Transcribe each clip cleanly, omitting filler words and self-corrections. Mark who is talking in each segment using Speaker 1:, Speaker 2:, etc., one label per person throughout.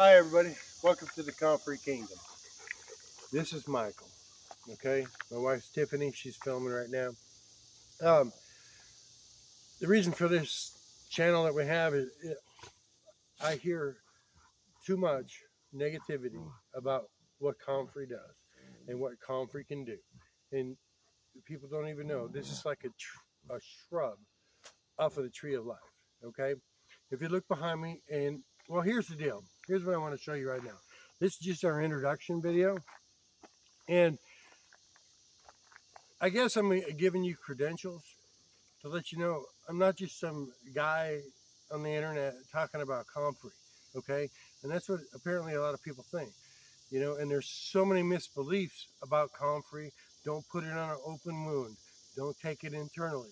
Speaker 1: Hi everybody, welcome to the Comfrey Kingdom. This is Michael, okay? My wife's Tiffany, she's filming right now. The reason for this channel that we have is I hear too much negativity about what Comfrey does and what Comfrey can do. And people don't even know, this is like a shrub off of the tree of life, okay? If you look behind me and, well, here's the deal. Here's what I want to show you right now. This is just our introduction video. And I guess I'm giving you credentials to let you know I'm not just some guy on the internet talking about Comfrey, okay? And that's what apparently a lot of people think, you know, and there's so many misbeliefs about Comfrey. Don't put it on an open wound. Don't take it internally.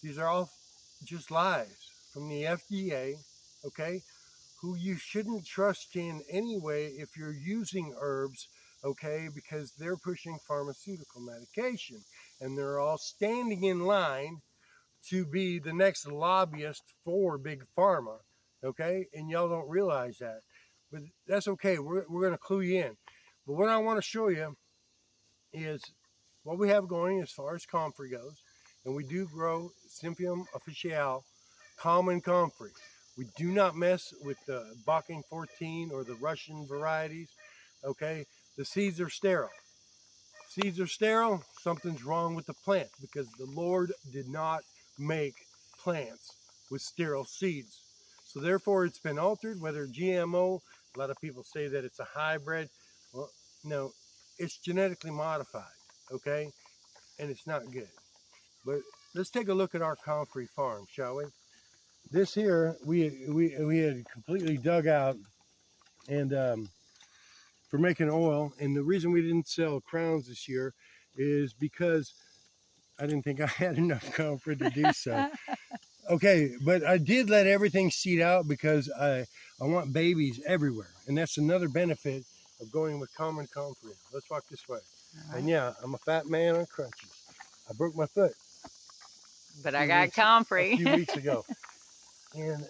Speaker 1: These are all just lies from the FDA, okay, who you shouldn't trust in anyway if you're using herbs, okay, because they're pushing pharmaceutical medication and they're all standing in line to be the next lobbyist for big pharma, okay, and y'all don't realize that, but that's okay. We're going to clue you in. But what I want to show you is what we have going as far as Comfrey goes, and we do grow Symphium officiale, common Comfrey. We do not mess with the Bocking 14 or the Russian varieties, okay? The seeds are sterile. Seeds are sterile, something's wrong with the plant because the Lord did not make plants with sterile seeds. So therefore it's been altered, whether GMO, a lot of people say that it's a hybrid. Well, no, it's genetically modified, okay? And it's not good. But let's take a look at our Comfrey farm, shall we? This here, we had completely dug out and for making oil. And the reason we didn't sell crowns this year is because I didn't think I had enough Comfrey to do so. Okay, but I did let everything seed out because I want babies everywhere. And that's another benefit of going with common Comfrey. Let's walk this way. Right. And yeah, I'm a fat man on crutches. I broke my foot.
Speaker 2: But I got Comfrey.
Speaker 1: A few weeks ago. And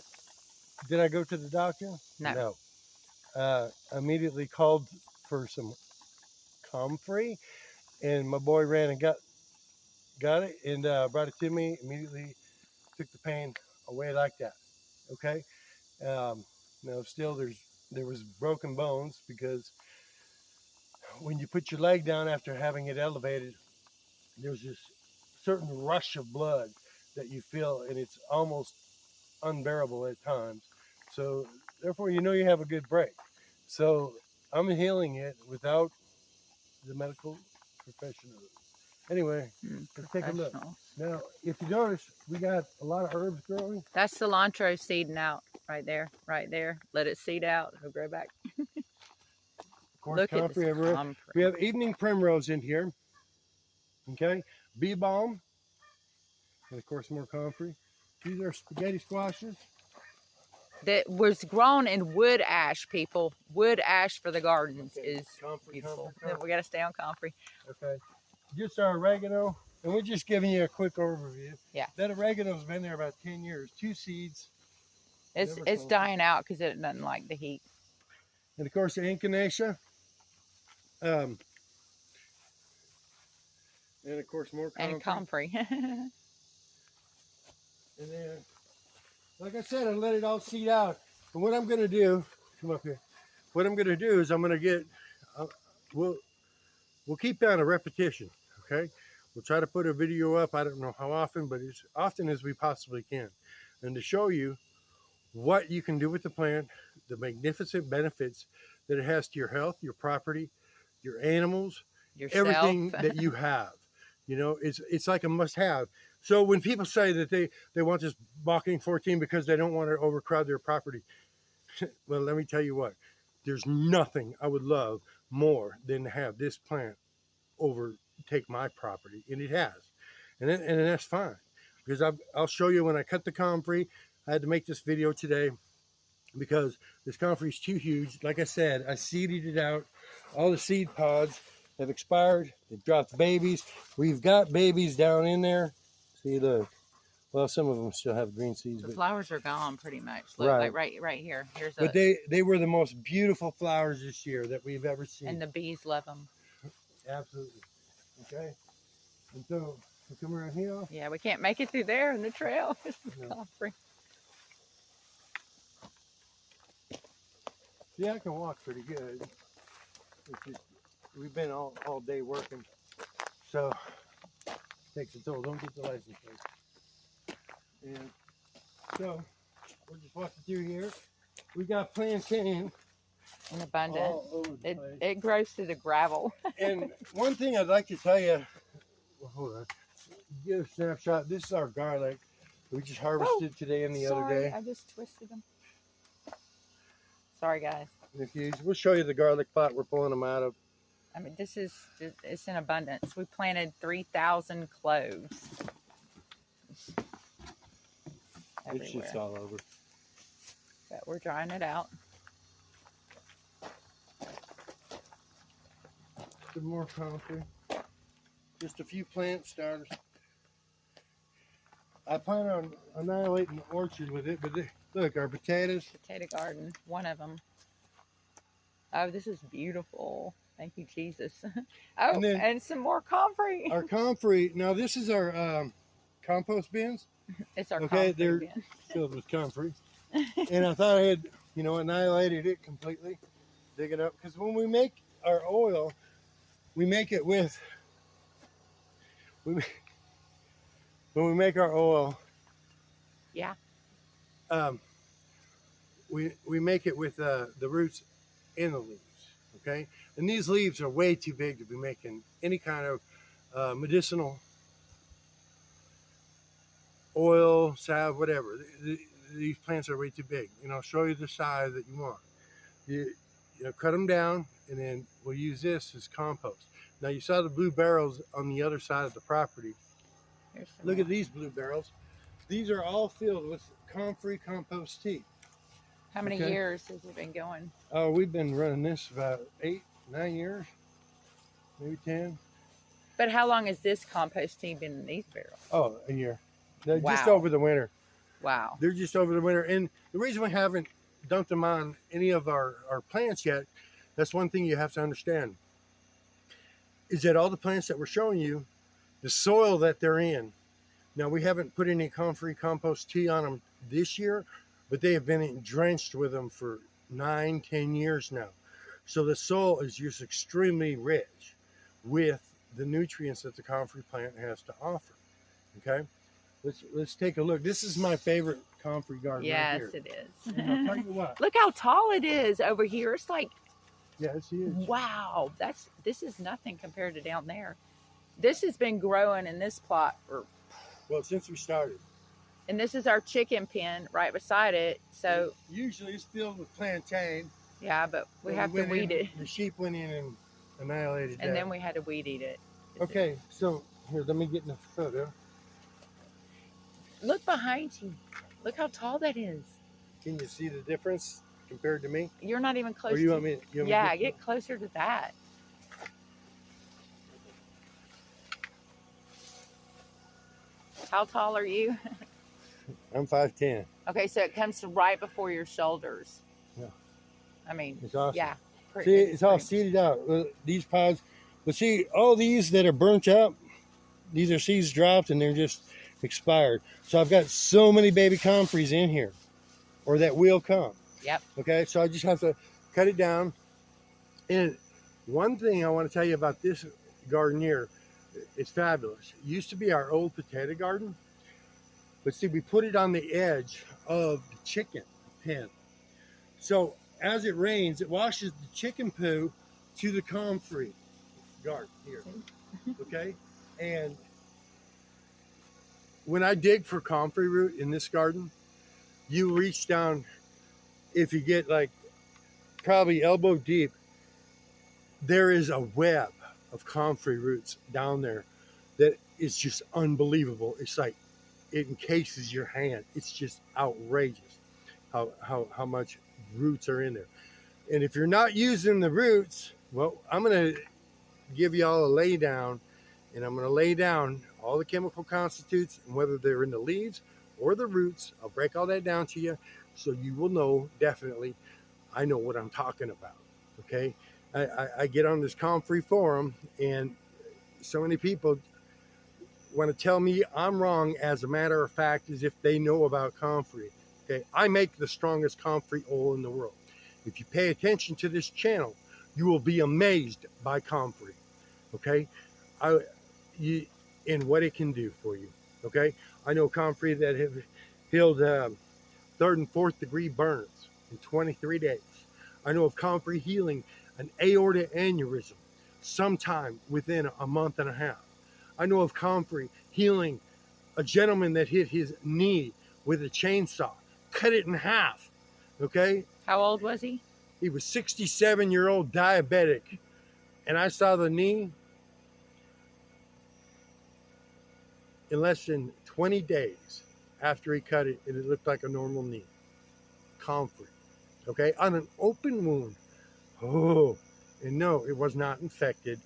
Speaker 1: did I go to the doctor?
Speaker 2: No.
Speaker 1: I immediately called for some Comfrey, and my boy ran and got it and brought it to me. Immediately took the pain away like that. Okay. Now still there was broken bones because when you put your leg down after having it elevated, there's this certain rush of blood that you feel, and it's almost unbearable at times. So therefore, you know you have a good break. So I'm healing it without the medical professionals. Anyway, let's take a look. Now, if you notice, we got a lot of herbs growing.
Speaker 2: That's cilantro seeding out right there, right there. Let it seed out. It'll grow back.
Speaker 1: Of course,
Speaker 2: look at this Comfrey.
Speaker 1: We have evening primrose in here. Okay, bee balm, and of course more Comfrey. These are spaghetti squashes.
Speaker 2: That was grown in wood ash, people. Wood ash for the gardens is
Speaker 1: Comfrey,
Speaker 2: beautiful.
Speaker 1: Comfrey.
Speaker 2: We got to stay on Comfrey.
Speaker 1: Okay, just our oregano, and we're just giving you a quick overview.
Speaker 2: Yeah.
Speaker 1: That oregano's been there about 10 years. 2 seeds.
Speaker 2: It's dying out because it doesn't like the heat.
Speaker 1: And of course the echinacea. And of course more Comfrey.
Speaker 2: And Comfrey.
Speaker 1: And then, like I said, I let it all seed out. And what I'm going to do, come up here. What I'm going to do is I'm going to get, we'll keep down a repetition, okay? We'll try to put a video up. I don't know how often, but as often as we possibly can. And to show you what you can do with the plant, the magnificent benefits that it has to your health, your property, your animals,
Speaker 2: yourself,
Speaker 1: everything that you have. You know, it's like a must-have. So when people say that they want this Bocking 14 because they don't want to overcrowd their property, well, let me tell you what, there's nothing I would love more than to have this plant overtake my property, and it has. And that's fine, because I'll show you when I cut the Comfrey. I had to make this video today because this Comfrey is too huge. Like I said, I seeded it out. All the seed pods have expired. They've dropped babies. We've got babies down in there. See, look, Well, some of them still have green seeds,
Speaker 2: The
Speaker 1: but
Speaker 2: flowers are gone pretty much. Look,
Speaker 1: right.
Speaker 2: like right here. Here's
Speaker 1: But they were the most beautiful flowers this year that we've ever seen.
Speaker 2: and the bees love them.
Speaker 1: Absolutely. Okay. And so we come around here.
Speaker 2: Yeah, we can't make it through there in the trail.
Speaker 1: No.
Speaker 2: Comfrey.
Speaker 1: Yeah, I can walk pretty good. It's just, we've been all day working, so it takes a toll. Don't get the license plate. And so we're just walking through here. We got plantain
Speaker 2: In abundance.
Speaker 1: all over the place.
Speaker 2: It grows through the gravel.
Speaker 1: And one thing I'd like to tell you, well, hold on, get a snapshot. This is our garlic. We just harvested today and the other day.
Speaker 2: I just twisted them. Sorry, guys.
Speaker 1: We'll show you the garlic plot we're pulling them out of.
Speaker 2: I mean, it's in abundance. We planted 3,000 cloves.
Speaker 1: It's just all over.
Speaker 2: But we're drying it out.
Speaker 1: Some more comfrey. Just a few plant starters. I plan on annihilating the orchard with it, but look, our potatoes.
Speaker 2: Potato garden, one of them. Oh, this is beautiful. Thank you, Jesus. Oh, and some more comfrey.
Speaker 1: Our comfrey. Now, this is our compost bins.
Speaker 2: It's our
Speaker 1: okay,
Speaker 2: comfrey
Speaker 1: they're
Speaker 2: bin.
Speaker 1: filled with comfrey. And I thought I had, annihilated it completely. Dig it up. Because when we make our oil, we make it with, when we make our oil,
Speaker 2: yeah,
Speaker 1: we make it with the roots in the leaves, okay? And these leaves are way too big to be making any kind of medicinal oil, salve, whatever. These plants are way too big. I'll show you the size that you want. You cut them down, and then we'll use this as compost. Now, you saw the blue barrels on the other side of the property. Look at these blue barrels. These are all filled with Comfrey compost tea.
Speaker 2: How many years has it been going?
Speaker 1: Oh, we've been running this about 8, 9 years, maybe 10.
Speaker 2: But how long has this compost tea been in these barrels?
Speaker 1: Oh, a year. They're
Speaker 2: Wow.
Speaker 1: just over the winter.
Speaker 2: Wow.
Speaker 1: They're just over the winter. And the reason we haven't dumped them on any of our plants yet, that's one thing you have to understand, is that all the plants that we're showing you, the soil that they're in, now we haven't put any Comfrey compost tea on them this year, but they have been drenched with them for 9, 10 years now. So the soil is just extremely rich with the nutrients that the Comfrey plant has to offer. Okay, let's take a look. This is my favorite Comfrey garden.
Speaker 2: Yes,
Speaker 1: right here.
Speaker 2: it is.
Speaker 1: And I'll tell you what.
Speaker 2: Look how tall it is over here. It's like,
Speaker 1: yeah, it's huge.
Speaker 2: wow, this is nothing compared to down there. This has been growing in this plot for,
Speaker 1: well, since we started.
Speaker 2: and this is our chicken pen right beside it. So
Speaker 1: usually it's filled with plantain.
Speaker 2: yeah, but we have to weed it.
Speaker 1: The sheep went in and annihilated that.
Speaker 2: And then we had to weed eat it.
Speaker 1: Okay, so here, let me get in the photo.
Speaker 2: Look behind you. Look how tall that is.
Speaker 1: Can you see the difference compared to me?
Speaker 2: You're not even close.
Speaker 1: Or you
Speaker 2: to,
Speaker 1: want me? You want
Speaker 2: yeah,
Speaker 1: me to
Speaker 2: get closer to that. How tall are you?
Speaker 1: I'm 5'10".
Speaker 2: Okay, so it comes to right before your shoulders.
Speaker 1: Yeah.
Speaker 2: I mean,
Speaker 1: It's awesome.
Speaker 2: yeah.
Speaker 1: See, it's all seeded out. These pods, but see, all these that are burnt up, these are seeds dropped and they're just expired. So I've got so many baby comfreys in here, or that will come.
Speaker 2: Yep.
Speaker 1: Okay, so I just have to cut it down. And one thing I want to tell you about this garden here, it's fabulous. It used to be our old potato garden, but see, we put it on the edge of the chicken pen. So as it rains, it washes the chicken poo to the comfrey garden here. Okay, and when I dig for comfrey root in this garden, you reach down, if you get like probably elbow deep, there is a web of comfrey roots down there that is just unbelievable. It's like it encases your hand. It's just outrageous how much roots are in there. And if you're not using the roots, well, I'm gonna give y'all a lay down, and I'm gonna lay down all the chemical constitutes, and whether they're in the leaves or the roots. I'll break all that down to you so you will know definitely I know what I'm talking about. Okay. I get on this Comfrey forum, and so many people want to tell me I'm wrong, as a matter of fact, as if they know about Comfrey. Okay. I make the strongest Comfrey oil in the world. If you pay attention to this channel, you will be amazed by Comfrey. Okay. I, you, and what it can do for you. Okay. I know Comfrey that have healed third and fourth degree burns in 23 days. I know of Comfrey healing an aortic aneurysm sometime within a month and a half. I know of Comfrey healing a gentleman that hit his knee with a chainsaw, cut it in half. Okay.
Speaker 2: How old was he?
Speaker 1: He was 67-year-old diabetic, and I saw the knee in less than 20 days after he cut it, and it looked like a normal knee. Comfrey, okay, on an open wound. Oh, and no, it was not infected.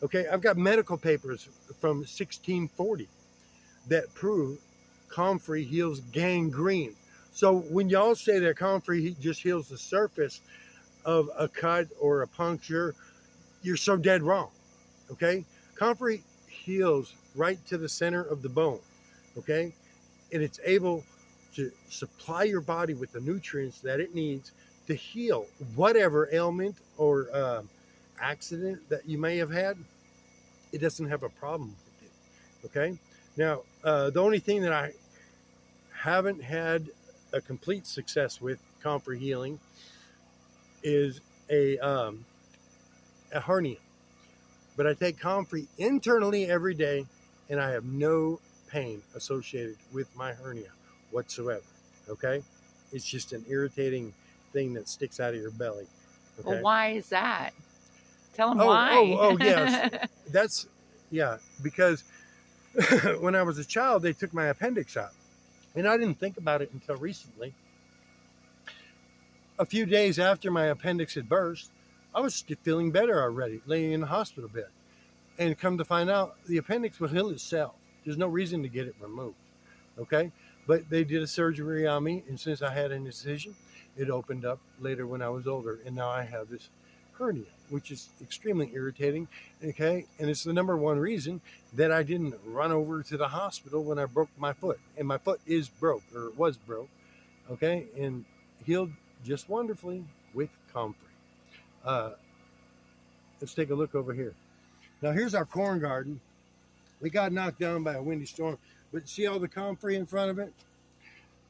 Speaker 1: Okay, I've got medical papers from 1640 that prove Comfrey heals gangrene. So when y'all say that Comfrey just heals the surface of a cut or a puncture, you're so dead wrong. Okay, Comfrey heals right to the center of the bone. Okay, and it's able to supply your body with the nutrients that it needs to heal whatever ailment or accident that you may have had. It doesn't have a problem with it. Okay, now the only thing that I haven't had a complete success with Comfrey healing is a hernia. But I take Comfrey internally every day, and I have no pain associated with my hernia whatsoever. Okay, it's just an irritating thing that sticks out of your belly. Okay?
Speaker 2: Well, why is that? Tell them why.
Speaker 1: Oh, yes. That's, yeah, because when I was a child, they took my appendix out, and I didn't think about it until recently. A few days after my appendix had burst, I was feeling better already, laying in the hospital bed. And come to find out, the appendix will heal itself. There's no reason to get it removed. Okay? But they did a surgery on me, and since I had an incision, it opened up later when I was older, and now I have this hernia, which is extremely irritating. Okay? And it's the number one reason that I didn't run over to the hospital when I broke my foot. And my foot is broke, or was broke. Okay? And healed just wonderfully with Comfrey. Let's take a look over here. Now here's our corn garden. We got knocked down by a windy storm, but see all the Comfrey in front of it?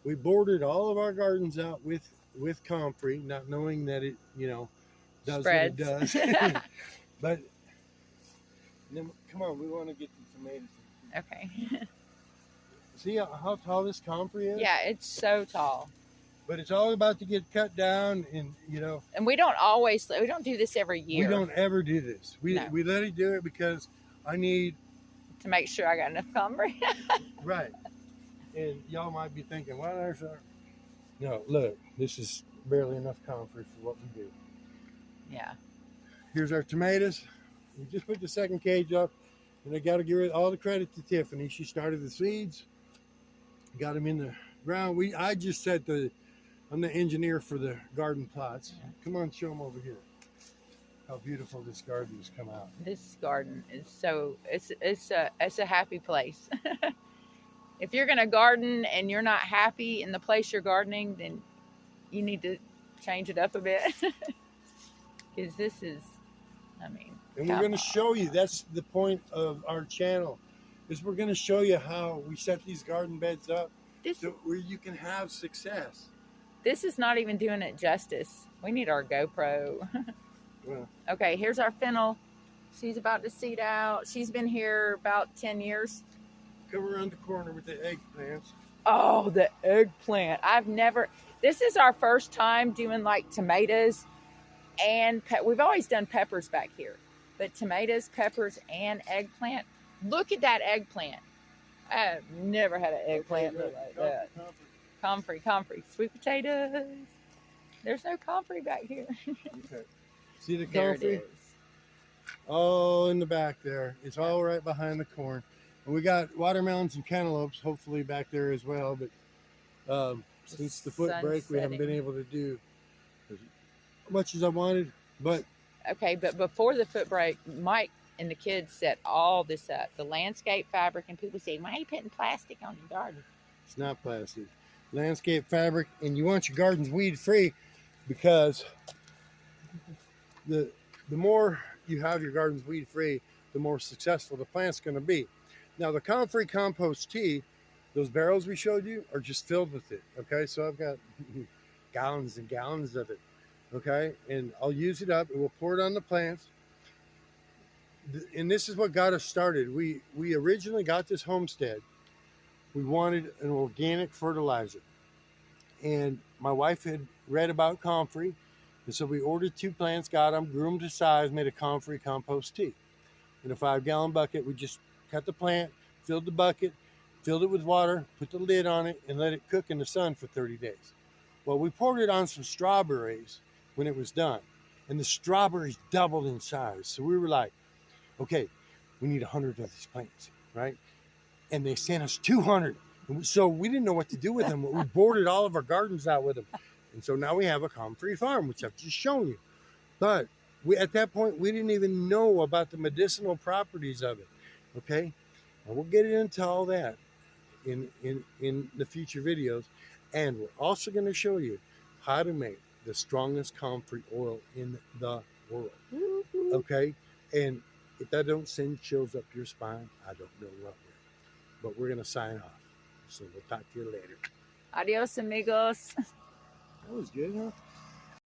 Speaker 1: We bordered all of our gardens out with Comfrey, not knowing that it, does
Speaker 2: Spreads.
Speaker 1: what it does. But then, come on, we want to get the tomatoes.
Speaker 2: Okay.
Speaker 1: See how tall this Comfrey is?
Speaker 2: Yeah, it's so tall.
Speaker 1: But it's all about to get cut down, and
Speaker 2: And we don't do this every year.
Speaker 1: We don't ever do this. We
Speaker 2: No.
Speaker 1: we let it do it because I need
Speaker 2: to make sure I got enough Comfrey.
Speaker 1: right. And y'all might be thinking, why there's our... No, look, this is barely enough Comfrey for what we do.
Speaker 2: Yeah.
Speaker 1: Here's our tomatoes. We just put the second cage up, and I got to give all the credit to Tiffany. She started the seeds, got them in the ground. I just said I'm the engineer for the garden plots. Come on, show them over here. How beautiful this garden has come out.
Speaker 2: This garden is it's a happy place. If you're gonna garden and you're not happy in the place you're gardening, then you need to change it up a bit. Because this is, and
Speaker 1: we're going to show you. That's the point of our channel, is we're going to show you how we set these garden beds up where you can have success.
Speaker 2: This is not even doing it justice. We need our GoPro.
Speaker 1: Well,
Speaker 2: okay, here's our fennel. She's about to seed out. She's been here about 10 years.
Speaker 1: Come around the corner with the eggplants.
Speaker 2: Oh, the eggplant. This is our first time doing like tomatoes and we've always done peppers back here. But tomatoes, peppers, and eggplant. Look at that eggplant. I've never had an eggplant look like that. Comfrey. Sweet potatoes. There's no Comfrey back here.
Speaker 1: Okay. See the
Speaker 2: There
Speaker 1: Comfrey?
Speaker 2: it is.
Speaker 1: Oh, in the back there. It's all right behind the corn. And we got watermelons and cantaloupes hopefully back there as well. But since the foot break, we haven't been able to do as much as I wanted. But
Speaker 2: okay, but before the foot break, Mike and the kids set all this up, the landscape fabric, and people say, why are you putting plastic on your garden?
Speaker 1: It's not plastic. Landscape fabric, and you want your gardens weed free, because the more you have your gardens weed free, the more successful the plant's going to be. Now the Comfrey compost tea, those barrels we showed you are just filled with it. Okay, so I've got gallons and gallons of it. Okay, and I'll use it up and we'll pour it on the plants. And this is what got us started. We originally got this homestead. We wanted an organic fertilizer, and my wife had read about Comfrey, and so we ordered 2 plants, got them, grew them to size, made a Comfrey compost tea. In a 5-gallon bucket, we just cut the plant, filled the bucket, filled it with water, put the lid on it, and let it cook in the sun for 30 days. Well, we poured it on some strawberries when it was done, and the strawberries doubled in size. So we were like, okay, we need 100 of these plants, right? And they sent us 200. So we didn't know what to do with them. We boarded all of our gardens out with them. And so now we have a Comfrey farm, which I've just shown you. But at that point, we didn't even know about the medicinal properties of it, okay? And we'll get into all that in the future videos. And we're also going to show you how to make the strongest Comfrey oil in the world, okay? And if that don't send chills up your spine, I don't know what will. But we're going to sign off. So we'll talk to you later.
Speaker 2: Adios, amigos.
Speaker 1: That was good, huh?